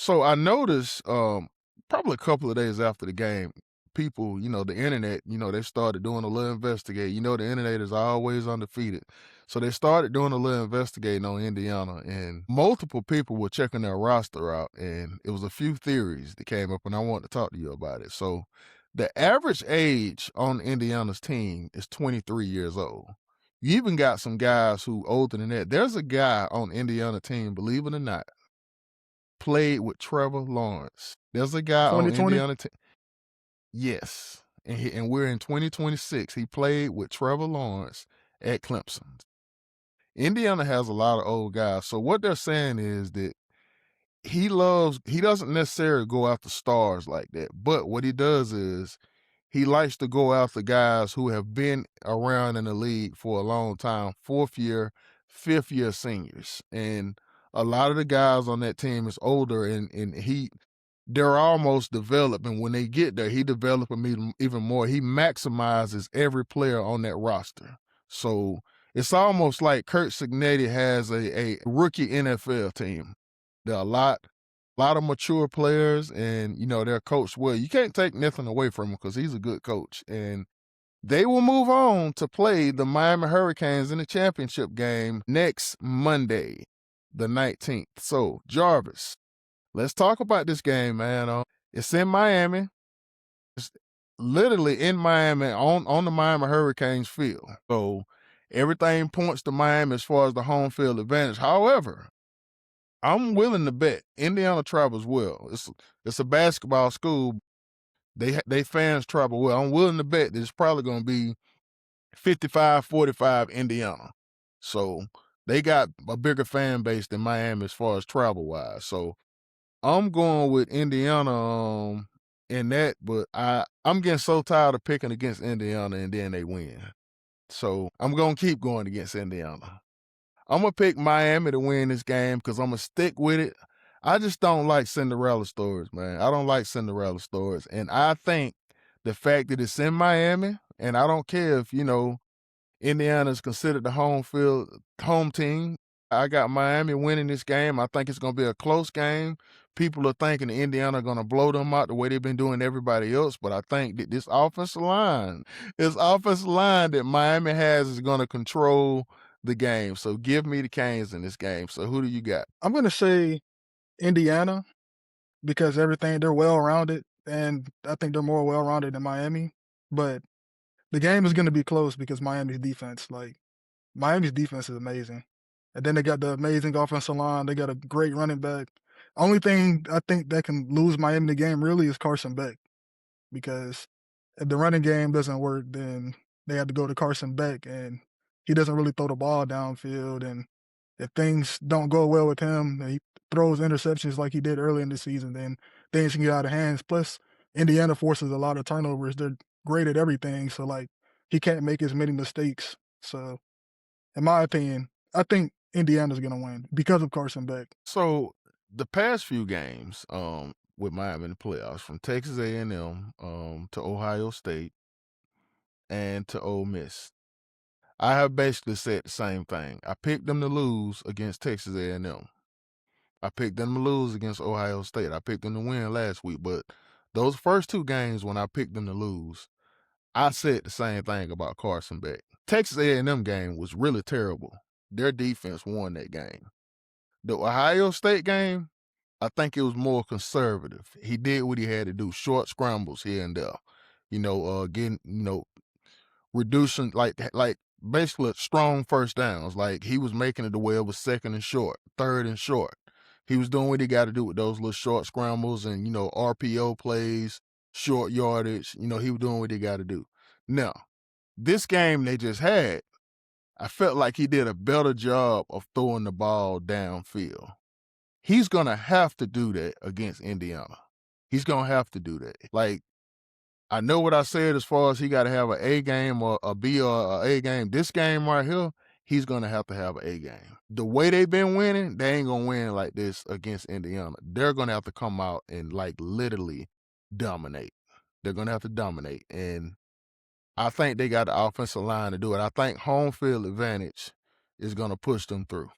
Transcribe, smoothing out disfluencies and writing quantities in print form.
So I noticed, probably a couple of days after the game, people, the internet, they started doing a little investigating. The internet is always undefeated. So they started doing a little investigating on Indiana, and multiple people were checking their roster out. And it was a few theories that came up, and I want to talk to you about it. So the average age on Indiana's team is 23 years old. You even got some guys who older than that. There's a guy on Indiana team, believe it or not, played with Trevor Lawrence. There's a guy on 2020? Indiana team. Yes, and we're in 2026. He played with Trevor Lawrence at Clemson. Indiana has a lot of old guys. So what they're saying is that he doesn't necessarily go after stars like that, but what he does is he likes to go after guys who have been around in the league for a long time, fourth year, fifth year seniors. And a lot of the guys on that team is older, and they're almost developed. And when they get there, he develops them even more. He maximizes every player on that roster. So it's almost like Kurt Signetti has a rookie NFL team. There are a lot of mature players, and they're coached well. You can't take nothing away from him because he's a good coach. And they will move on to play the Miami Hurricanes in the championship game next Monday, the 19th. So, Jarvis, let's talk about this game, man. It's in Miami. It's literally in Miami on the Miami Hurricanes field. So everything points to Miami as far as the home field advantage. However, I'm willing to bet Indiana travels well. It's a basketball school. They fans travel well. I'm willing to bet that it's probably going to be 55-45 Indiana. So they got a bigger fan base than Miami as far as travel wise. So I'm going with Indiana in that, but I'm getting so tired of picking against Indiana and then they win. So I'm going to keep going against Indiana. I'm going to pick Miami to win this game because I'm going to stick with it. I just don't like Cinderella stories, man. I don't like Cinderella stories. And I think the fact that it's in Miami, and I don't care if, Indiana is considered the home team. I got Miami winning this game. I think it's going to be a close game. People are thinking Indiana are going to blow them out the way they've been doing everybody else, but I think that this offensive line that Miami has is going to control the game. So give me the Canes in this game. So who do you got? I'm gonna say Indiana because they're well-rounded, and I think they're more well-rounded than Miami, but the game is gonna be close because Miami's defense is amazing. And then they got the amazing offensive line. They got a great running back. Only thing I think that can lose Miami the game really is Carson Beck, because if the running game doesn't work, then they have to go to Carson Beck, and he doesn't really throw the ball downfield. And if things don't go well with him, and he throws interceptions like he did early in the season, then things can get out of hands. Plus, Indiana forces a lot of turnovers. They're great at everything, so he can't make as many mistakes. So, in my opinion, I think Indiana's gonna win because of Carson Beck. So the past few games with Miami in the playoffs, from Texas A&M to Ohio State and to Ole Miss, I have basically said the same thing. I picked them to lose against Texas A&M. I picked them to lose against Ohio State. I picked them to win last week, but those first two games when I picked them to lose, I said the same thing about Carson Beck. Texas A&M game was really terrible. Their defense won that game. The Ohio State game, I think it was more conservative. He did what he had to do, short scrambles here and there. Getting, reducing like basically strong first downs. Like he was making it to where it was second and short, third and short. He was doing what he got to do with those little short scrambles and RPO plays, short yardage. He was doing what he got to do. Now, this game they just had, I felt like he did a better job of throwing the ball downfield. He's gonna have to do that against Indiana. He's gonna have to do that. Like, I know what I said as far as he got to have an A game or a B or a A game. This game right here, he's gonna have to have an A game. The way they've been winning, they ain't gonna win like this against Indiana. They're gonna have to come out and like literally dominate. They're gonna have to dominate, and I think they got the offensive line to do it. I think home field advantage is gonna push them through.